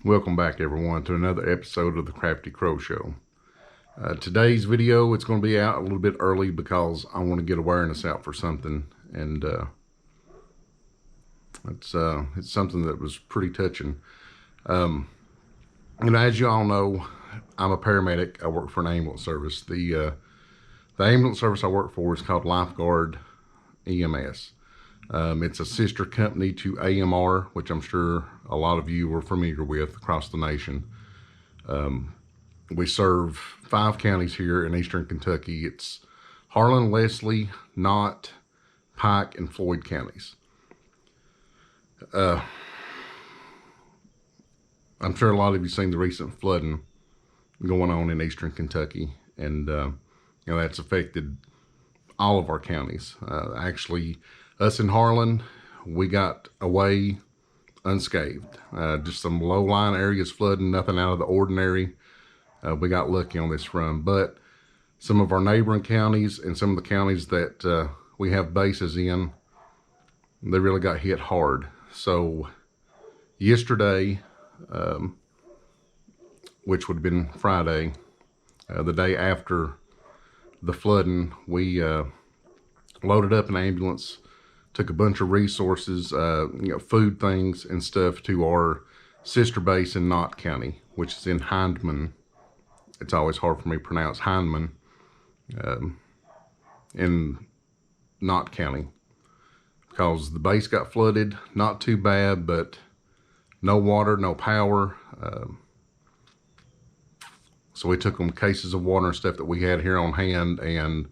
Welcome back everyone to another episode of the Crafty Crow Show. Today's video, it's going to be out a little bit early because I want to get awareness out for something, and it's something that was pretty touching. As you all know, I'm a paramedic. I work for an ambulance service. The ambulance service I work for is called Lifeguard EMS. It's a sister company to AMR, which I'm sure a lot of you are familiar with across the nation. We serve 5 counties here in eastern Kentucky. It's Harlan, Leslie, Knott, Pike, and Floyd counties. I'm sure a lot of you have seen the recent flooding going on in eastern Kentucky, and that's affected all of our counties. Actually, us in Harlan, we got away unscathed. Just some low-lying areas flooding, nothing out of the ordinary. We got lucky on this run, but some of our neighboring counties and some of the counties that we have bases in, they really got hit hard. So yesterday, which would have been Friday, the day after the flooding, we loaded up an ambulance, took a bunch of resources, food things and stuff to our sister base in Knott County, which is in Hindman. It's always hard for me to pronounce Hindman, in Knott County, because the base got flooded. Not too bad, but no water, no power. So we took them cases of water and stuff that we had here on hand and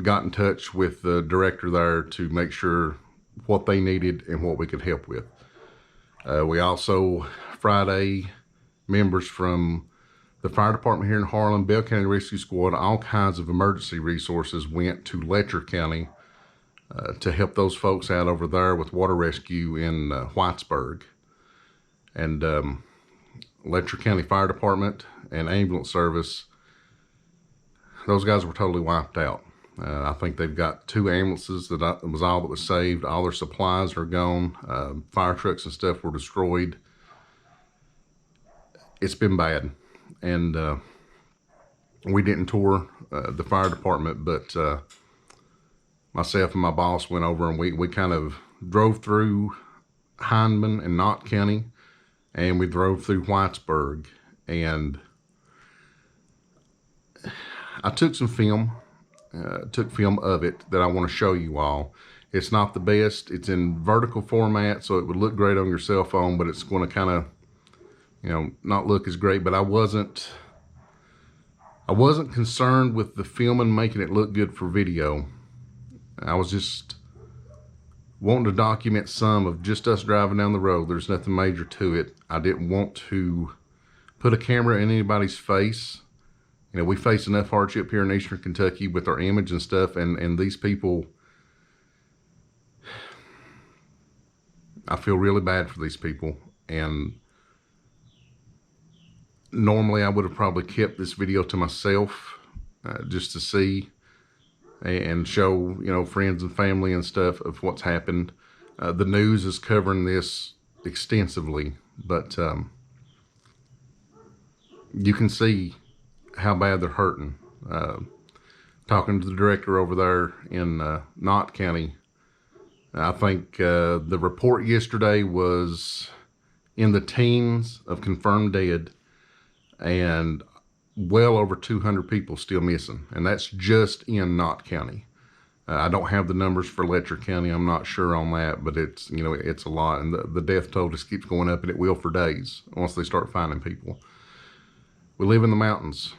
got in touch with the director there to make sure what they needed and what we could help with. We also, Friday, members from the fire department here in Harlan, Bell County Rescue Squad, all kinds of emergency resources went to Letcher County to help those folks out over there with water rescue in Whitesburg. And Letcher County Fire Department and ambulance service, those guys were totally wiped out. I think they've got 2 ambulances that was all that was saved. All their supplies are gone. Fire trucks and stuff were destroyed. It's been bad. And we didn't tour the fire department, but myself and my boss went over and we kind of drove through Hindman and Knott County, and we drove through Whitesburg, and I took some film. Took film of it that I want to show you all. It's not the best. It's in vertical format, so it would look great on your cell phone, but it's going to kind of, not look as great. But I wasn't concerned with the filming making it look good for video. I was just wanting to document some of just us driving down the road. There's nothing major to it. I didn't want to put a camera in anybody's face. We face enough hardship here in eastern Kentucky with our image and stuff, and these people, I feel really bad for these people. And normally I would have probably kept this video to myself, just to see and show, friends and family and stuff of what's happened. The news is covering this extensively, but you can see how bad they're hurting. Talking to the director over there in Knott County, I think the report yesterday was in the teens of confirmed dead, and well over 200 people still missing, and that's just in Knott County. I don't have the numbers for Letcher County. I'm not sure on that, but it's it's a lot, and the death toll just keeps going up, and it will for days once they start finding people. We live in the mountains.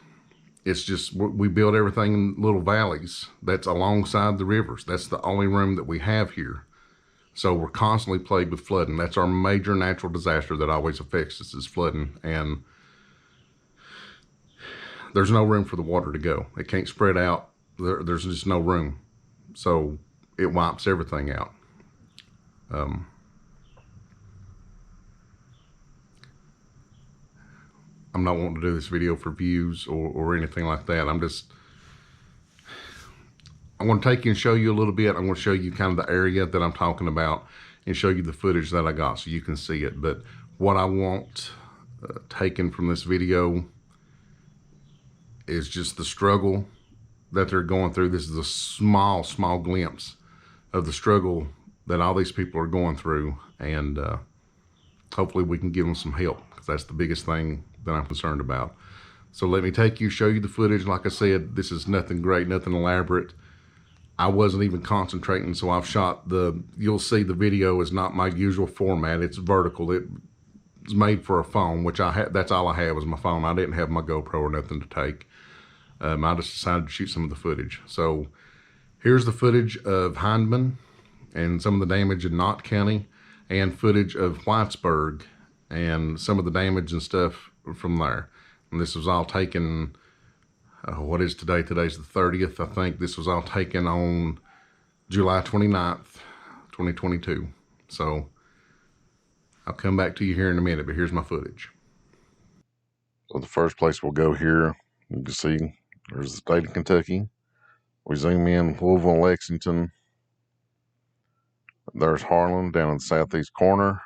It's just, we build everything in little valleys that's alongside the rivers. That's the only room that we have here. So we're constantly plagued with flooding. That's our major natural disaster that always affects us, is flooding. And there's no room for the water to go. It can't spread out. There's just no room. So it wipes everything out. I'm not wanting to do this video for views or anything like that. I'm going to take you and show you a little bit. I'm going to show you kind of the area that I'm talking about and show you the footage that I got so you can see it. But what I want taken from this video is just the struggle that they're going through. This is a small glimpse of the struggle that all these people are going through, and hopefully we can give them some help, because that's the biggest thing that I'm concerned about. So let me show you the footage. Like I said, this is nothing great, nothing elaborate. I wasn't even concentrating, so I've shot you'll see the video is not my usual format. It's vertical. It's made for a phone, which that's all I had was my phone. I didn't have my GoPro or nothing to take. I just decided to shoot some of the footage. So here's the footage of Hindman and some of the damage in Knott County, and footage of Whitesburg and some of the damage and stuff from there. And this was all taken, what is today? Today's the 30th. I think this was all taken on July 29th, 2022. So I'll come back to you here in a minute, but here's my footage. So the first place we'll go here, you can see there's the state of Kentucky. We zoom in, Louisville, Lexington. There's Harlan down in the southeast corner.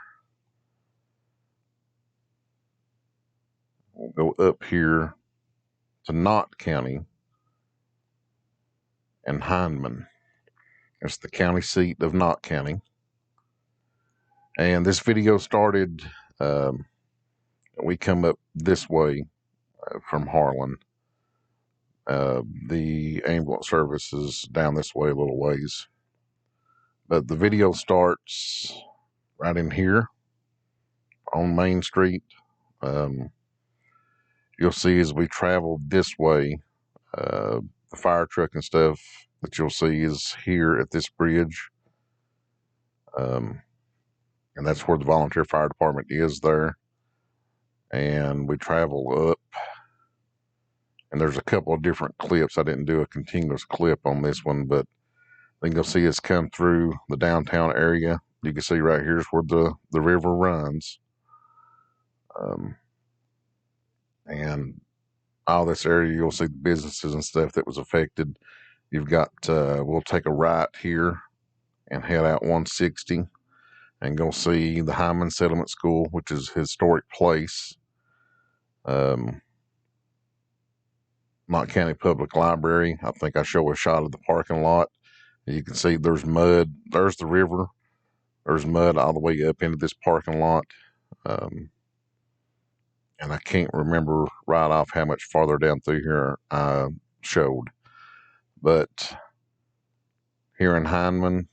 We'll go up here to Knott County and Hindman. It's the county seat of Knott County. And this video started, we come up this way from Harlan. The ambulance service is down this way a little ways. But the video starts right in here on Main Street. You'll see as we travel this way, the fire truck and stuff that you'll see is here at this bridge. And that's where the volunteer fire department is there. And we travel up. And there's a couple of different clips. I didn't do a continuous clip on this one, but I think you'll see us come through the downtown area. You can see right here is where the river runs. And all this area, you'll see the businesses and stuff that was affected. You've got, we'll take a right here and head out 160 and go see the Hindman Settlement School, which is a historic place. Knott County Public Library. I think I show a shot of the parking lot. You can see there's mud. There's the river. There's mud all the way up into this parking lot. And I can't remember right off how much farther down through here I showed. But here in Hindman,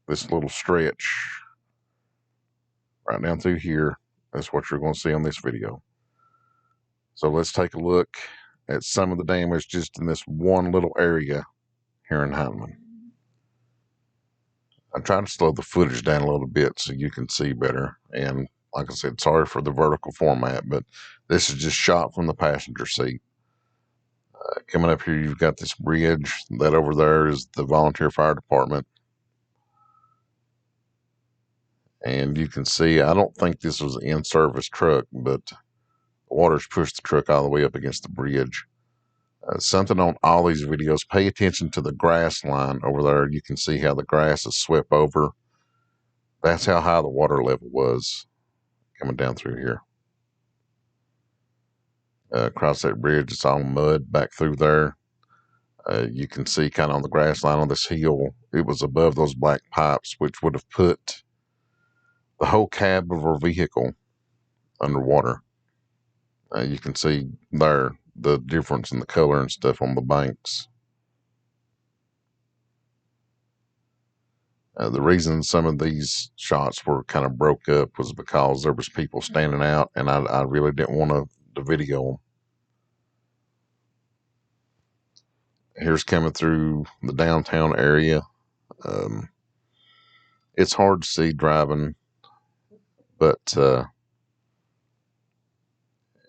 this little stretch right down through here, that's what you're going to see on this video. So let's take a look at some of the damage just in this one little area here in Hindman. I'm trying to slow the footage down a little bit so you can see better. And like I said, sorry for the vertical format, but this is just shot from the passenger seat. Coming up here, you've got this bridge. That over there is the volunteer fire department. And you can see, I don't think this was an in-service truck, but the water's pushed the truck all the way up against the bridge. Something on all these videos, pay attention to the grass line over there. You can see how the grass is swept over. That's how high the water level was coming down through here. Across that bridge, it's all mud back through there. You can see kind of on the grass line on this hill, it was above those black pipes, which would have put the whole cab of our vehicle underwater. You can see there the difference in the color and stuff on the banks. The reason some of these shots were kind of broke up was because there was people standing out, and I really didn't want to video them. Here's coming through the downtown area. It's hard to see driving, but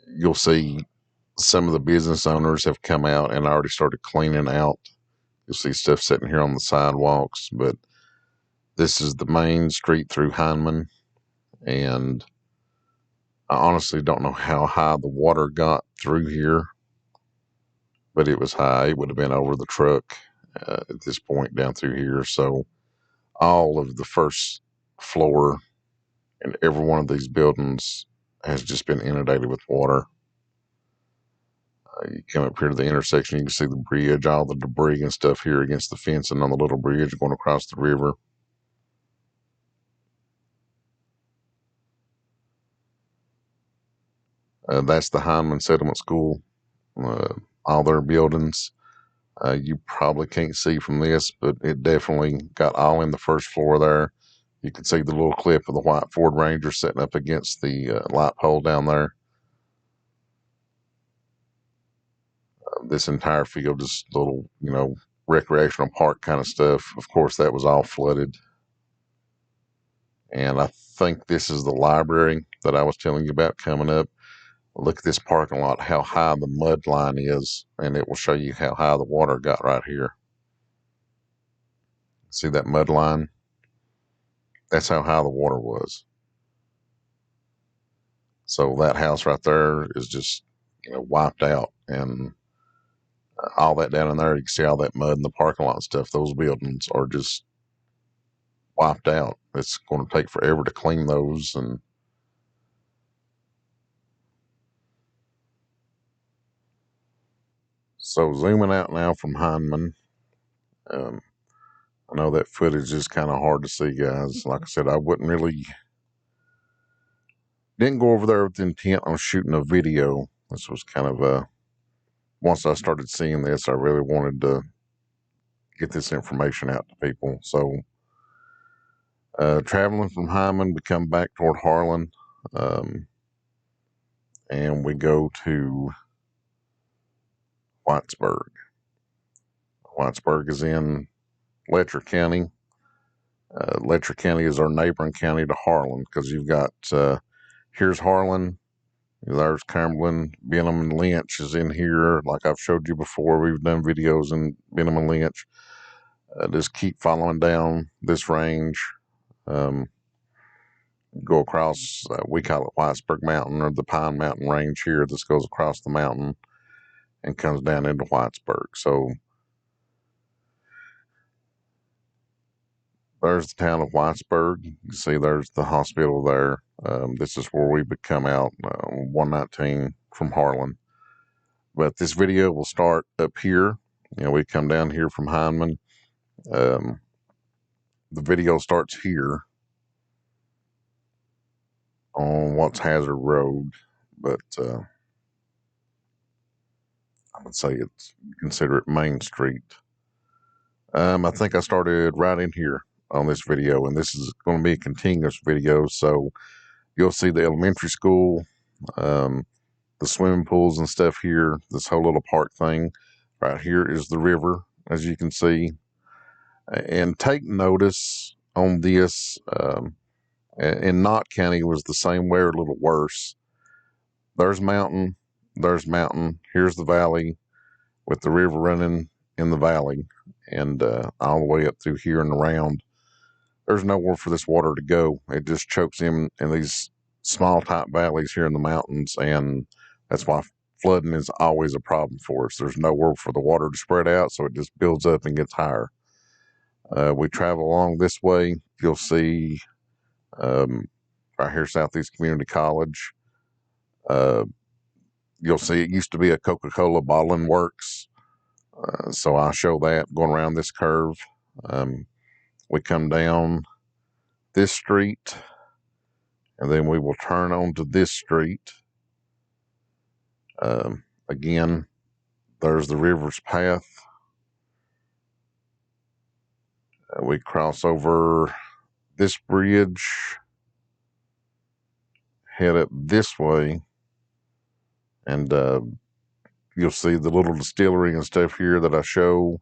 you'll see some of the business owners have come out and already started cleaning out. You'll see stuff sitting here on the sidewalks, but this is the main street through Hindman, and I honestly don't know how high the water got through here, but it was high. It would have been over the truck at this point down through here. So all of the first floor and every one of these buildings has just been inundated with water. You come up here to the intersection, you can see the bridge, all the debris and stuff here against the fencing on the little bridge going across the river. That's the Hindman Settlement School. All their buildings. You probably can't see from this, but it definitely got all in the first floor there. You can see the little clip of the white Ford Ranger sitting up against the light pole down there. This entire field is little, recreational park kind of stuff. Of course, that was all flooded. And I think this is the library that I was telling you about coming up. Look at this parking lot, how high the mud line is, and it will show you how high the water got right here. See that mud line? That's how high the water was. So that house right there is just, wiped out. And all that down in there, you can see all that mud in the parking lot and stuff. Those buildings are just wiped out. It's going to take forever to clean those. And so zooming out now from Hindman, um, I know that footage is kind of hard to see, guys. Like I said, I didn't go over there with the intent on shooting a video. This was kind of once I started seeing this, I really wanted to get this information out to people. So, traveling from Hyman, we come back toward Harlan, um, and we go to Whitesburg. Whitesburg is in Letcher County. Letcher County is our neighboring county to Harlan because you've got here's Harlan, there's Cumberland, Benham and Lynch is in here. Like I've showed you before, we've done videos in Benham and Lynch. Just keep following down this range. Um, go across, we call it Whitesburg Mountain or the Pine Mountain Range here. This goes across the mountain and comes down into Whitesburg. So there's the town of Whitesburg. You see there's the hospital there. This is where we would come out 119 from Harlan. But this video will start up here. We come down here from Hindman. Um, the video starts here on Watts Hazard Road, but I would say it's consider it Main Street. I think I started right in here on this video, and this is going to be a continuous video. So you'll see the elementary school, um, the swimming pools and stuff here. This whole little park thing right here is the river, as you can see. And take notice on this. In Knott County was the same way or a little worse. There's mountain, here's the valley with the river running in the valley and all the way up through here and around. There's nowhere for this water to go. It just chokes in these small type valleys here in the mountains, and that's why flooding is always a problem for us. There's nowhere for the water to spread out, so it just builds up and gets higher. We travel along this way. You'll see right here, Southeast Community College. You'll see it used to be a Coca-Cola bottling works. So I'll show that going around this curve. We come down this street, and then we will turn onto this street. Again, there's the river's path. We cross over this bridge, head up this way, and you'll see the little distillery and stuff here that I show.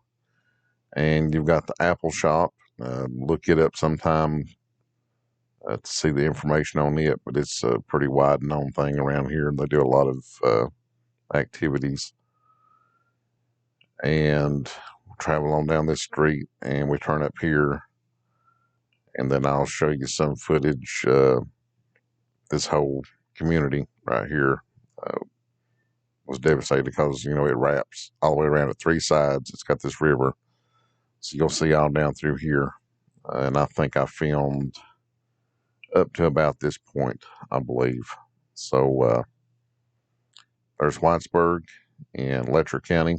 And you've got the apple shop. Look it up sometime to see the information on it, but it's a pretty wide known thing around here, and they do a lot of activities. And we'll travel on down this street, and we turn up here, and then I'll show you some footage. This whole community right here was devastated because it wraps all the way around at three sides. It's got this river, so you'll see all down through here. And I think I filmed up to about this point, I believe. So there's Whitesburg in Letcher County.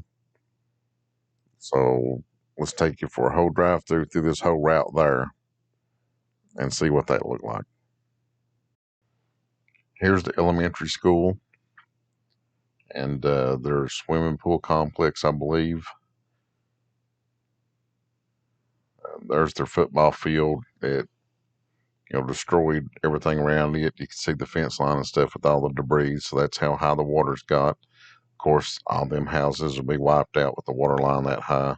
So let's take you for a whole drive through this whole route there and see what that looked like. Here's the elementary school and their swimming pool complex, I believe. There's their football field. It destroyed everything around it. You can see the fence line and stuff with all the debris. So that's how high the water's got. Of course, all them houses will be wiped out with the water line that high.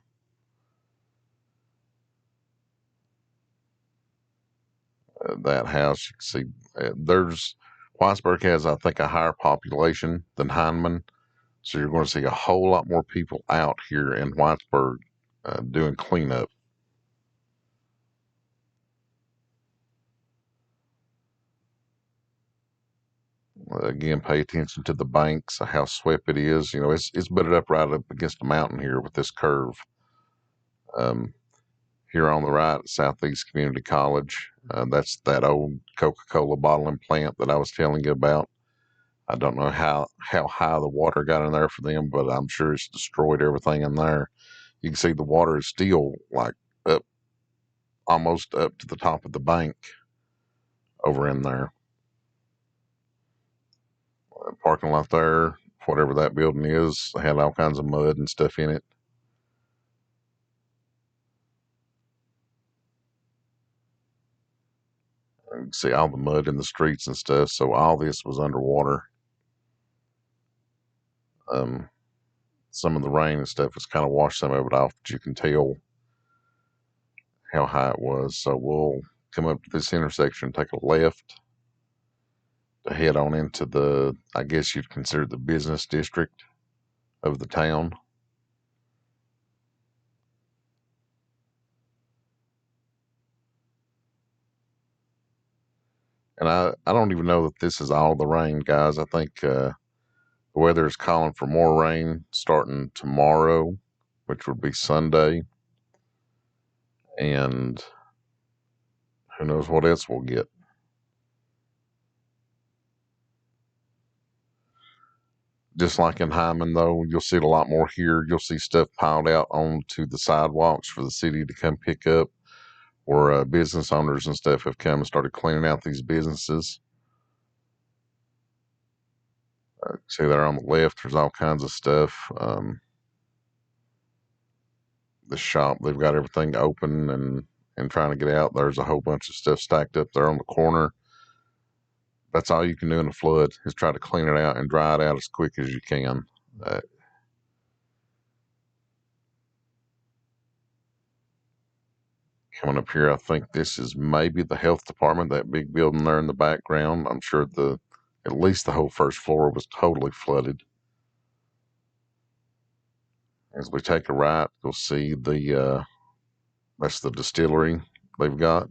That house, you can see, there's Whitesburg has, I think, a higher population than Hindman. So you're going to see a whole lot more people out here in Whitesburg doing cleanup. Again, pay attention to the banks, how swept it is. It's butted up right up against the mountain here with this curve. Here on the right, Southeast Community College. That's that old Coca-Cola bottling plant that I was telling you about. I don't know how high the water got in there for them, but I'm sure it's destroyed everything in there. You can see the water is still like up, almost up to the top of the bank over in there. Parking lot there, whatever that building is, had all kinds of mud and stuff in it. You can see all the mud in the streets and stuff. So all this was underwater. Some of the rain and stuff has kind of washed some of it off, but you can tell how high it was. So we'll come up to this intersection, take a left to head on into the, I guess you'd consider the business district of the town. And I don't even know that this is all the rain, guys. I think the weather is calling for more rain starting tomorrow, which would be Sunday. And who knows what else we'll get. Just like in Hyman, though, you'll see it a lot more here. You'll see stuff piled out onto the sidewalks for the city to come pick up, or business owners and stuff have come and started cleaning out these businesses. See there on the left, there's all kinds of stuff. The shop, they've got everything open and trying to get out. There's a whole bunch of stuff stacked up there on the corner. That's all you can do in a flood is try to clean it out and dry it out as quick as you can. Coming up here, I think this is maybe the health department, that big building there in the background. I'm sure at least the whole first floor was totally flooded. As we take a right, you'll see that's the distillery they've got.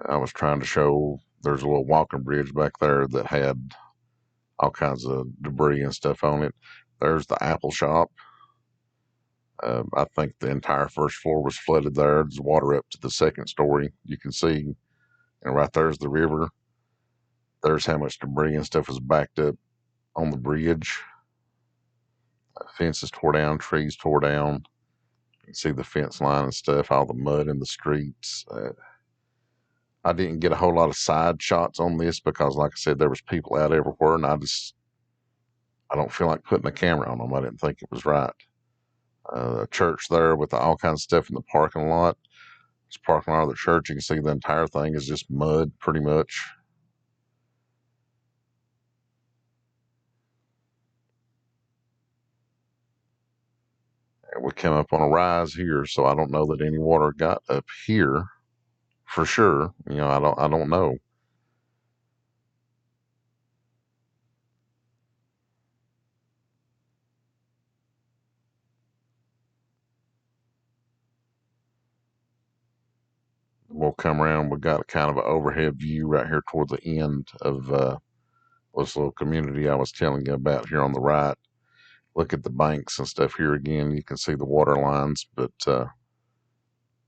I was trying to show there's a little walking bridge back there that had all kinds of debris and stuff on it. There's the apple shop. I think the entire first floor was flooded there. There's water up to the second story. You can see, and right there's the river. There's how much debris and stuff was backed up on the bridge. Fences tore down, trees tore down. You can see the fence line and stuff, all the mud in the streets. I didn't get a whole lot of side shots on this because, like I said, there was people out everywhere, and I don't feel like putting a camera on them. I didn't think it was right. A church there with all kinds of stuff in the parking lot. This parking lot of the church, you can see the entire thing is just mud, pretty much. And we came up on a rise here, so I don't know that any water got up here for sure. I don't know. We'll come around. We got kind of an overhead view right here toward the end of this little community I was telling you about here on the right. look at the banks and stuff here again. You can see the water lines, but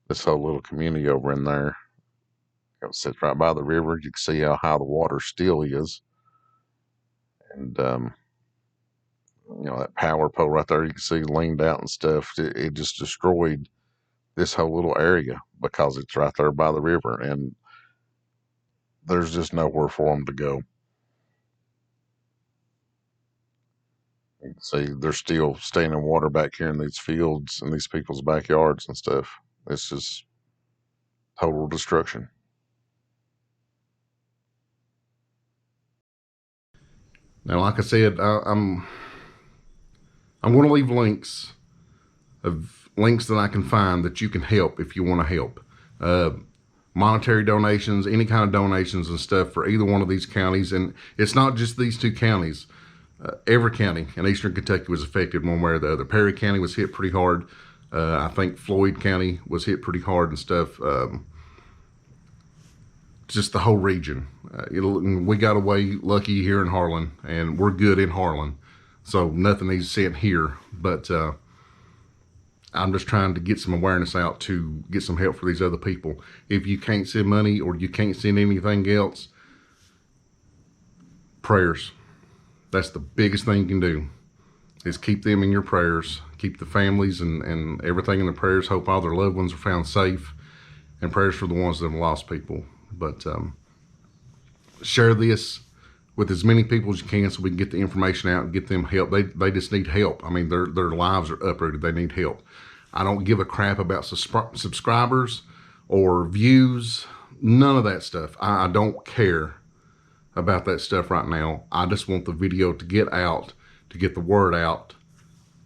this whole little community over in there, it sits right by the river. You can see how high the water still is. And, that power pole right there, you can see leaned out and stuff. It just destroyed this whole little area because it's right there by the river. And there's just nowhere for them to go. You can see they're still staying in water back here in these fields and these people's backyards and stuff. It's just total destruction. Now, like I said, I'm going to leave links that I can find that you can help if you want to help. Monetary donations, any kind of donations and stuff for either one of these counties. And it's not just these two counties. Every county in eastern Kentucky was affected one way or the other. Perry County was hit pretty hard. I think Floyd County was hit pretty hard and stuff. Just the whole region. We got away lucky here in Harlan, and we're good in Harlan. So nothing needs sent here. But I'm just trying to get some awareness out to get some help for these other people. If you can't send money or you can't send anything else, prayers. That's the biggest thing you can do, is keep them in your prayers. Keep the families and everything in the prayers. Hope all their loved ones are found safe, and prayers for the ones that have lost people. But share this with as many people as you can so we can get the information out and get them help. They just need help. I mean, their lives are uprooted. They need help. I don't give a crap about subscribers or views. None of that stuff. I don't care about that stuff right now. I just want the video to get out, to get the word out,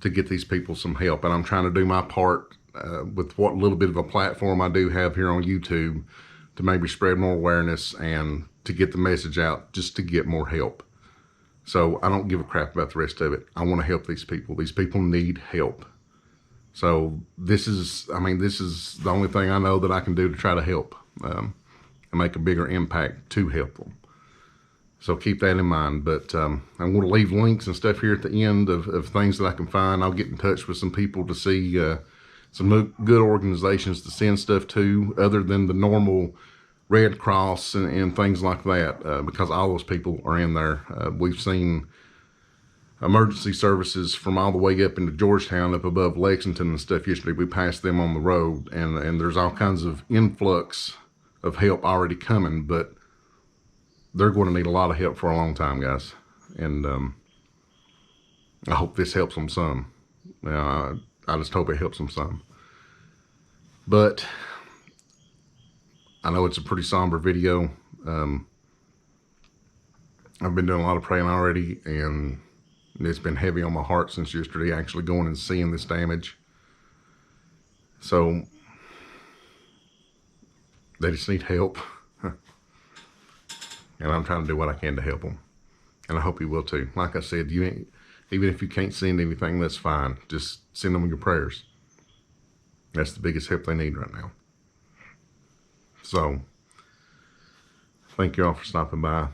to get these people some help. And I'm trying to do my part with what little bit of a platform I do have here on YouTube to maybe spread more awareness and to get the message out, just to get more help. So I don't give a crap about the rest of it. I want to help these people. These people need help. So this is the only thing I know that I can do to try to help and make a bigger impact to help them. So keep that in mind. But I'm going to leave links and stuff here at the end of things that I can find. I'll get in touch with some people to see some good organizations to send stuff to, other than the normal Red Cross and things like that, because all those people are in there. We've seen emergency services from all the way up into Georgetown, up above Lexington and stuff yesterday. We passed them on the road, and there's all kinds of influx of help already coming, but they're going to need a lot of help for a long time, guys. And I hope this helps them some. I just hope it helps them some. But I know it's a pretty somber video. I've been doing a lot of praying already, and it's been heavy on my heart since yesterday, actually going and seeing this damage. So they just need help. And I'm trying to do what I can to help them. And I hope you will too. Like I said, even if you can't send anything, that's fine. Just send them your prayers. That's the biggest help they need right now. So, thank you all for stopping by.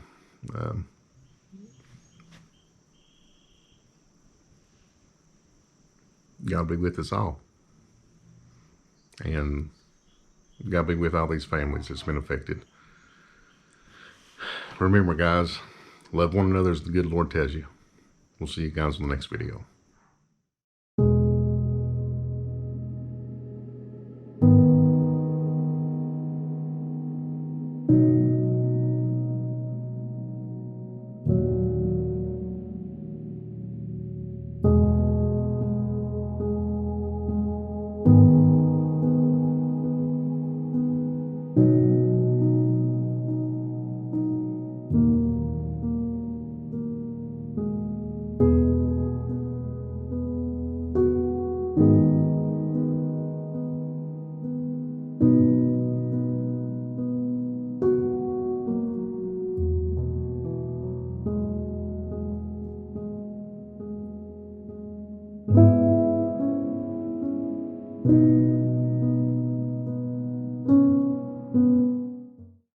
God be with us all. And God be with all these families that's been affected. Remember, guys, love one another as the good Lord tells you. We'll see you guys in the next video.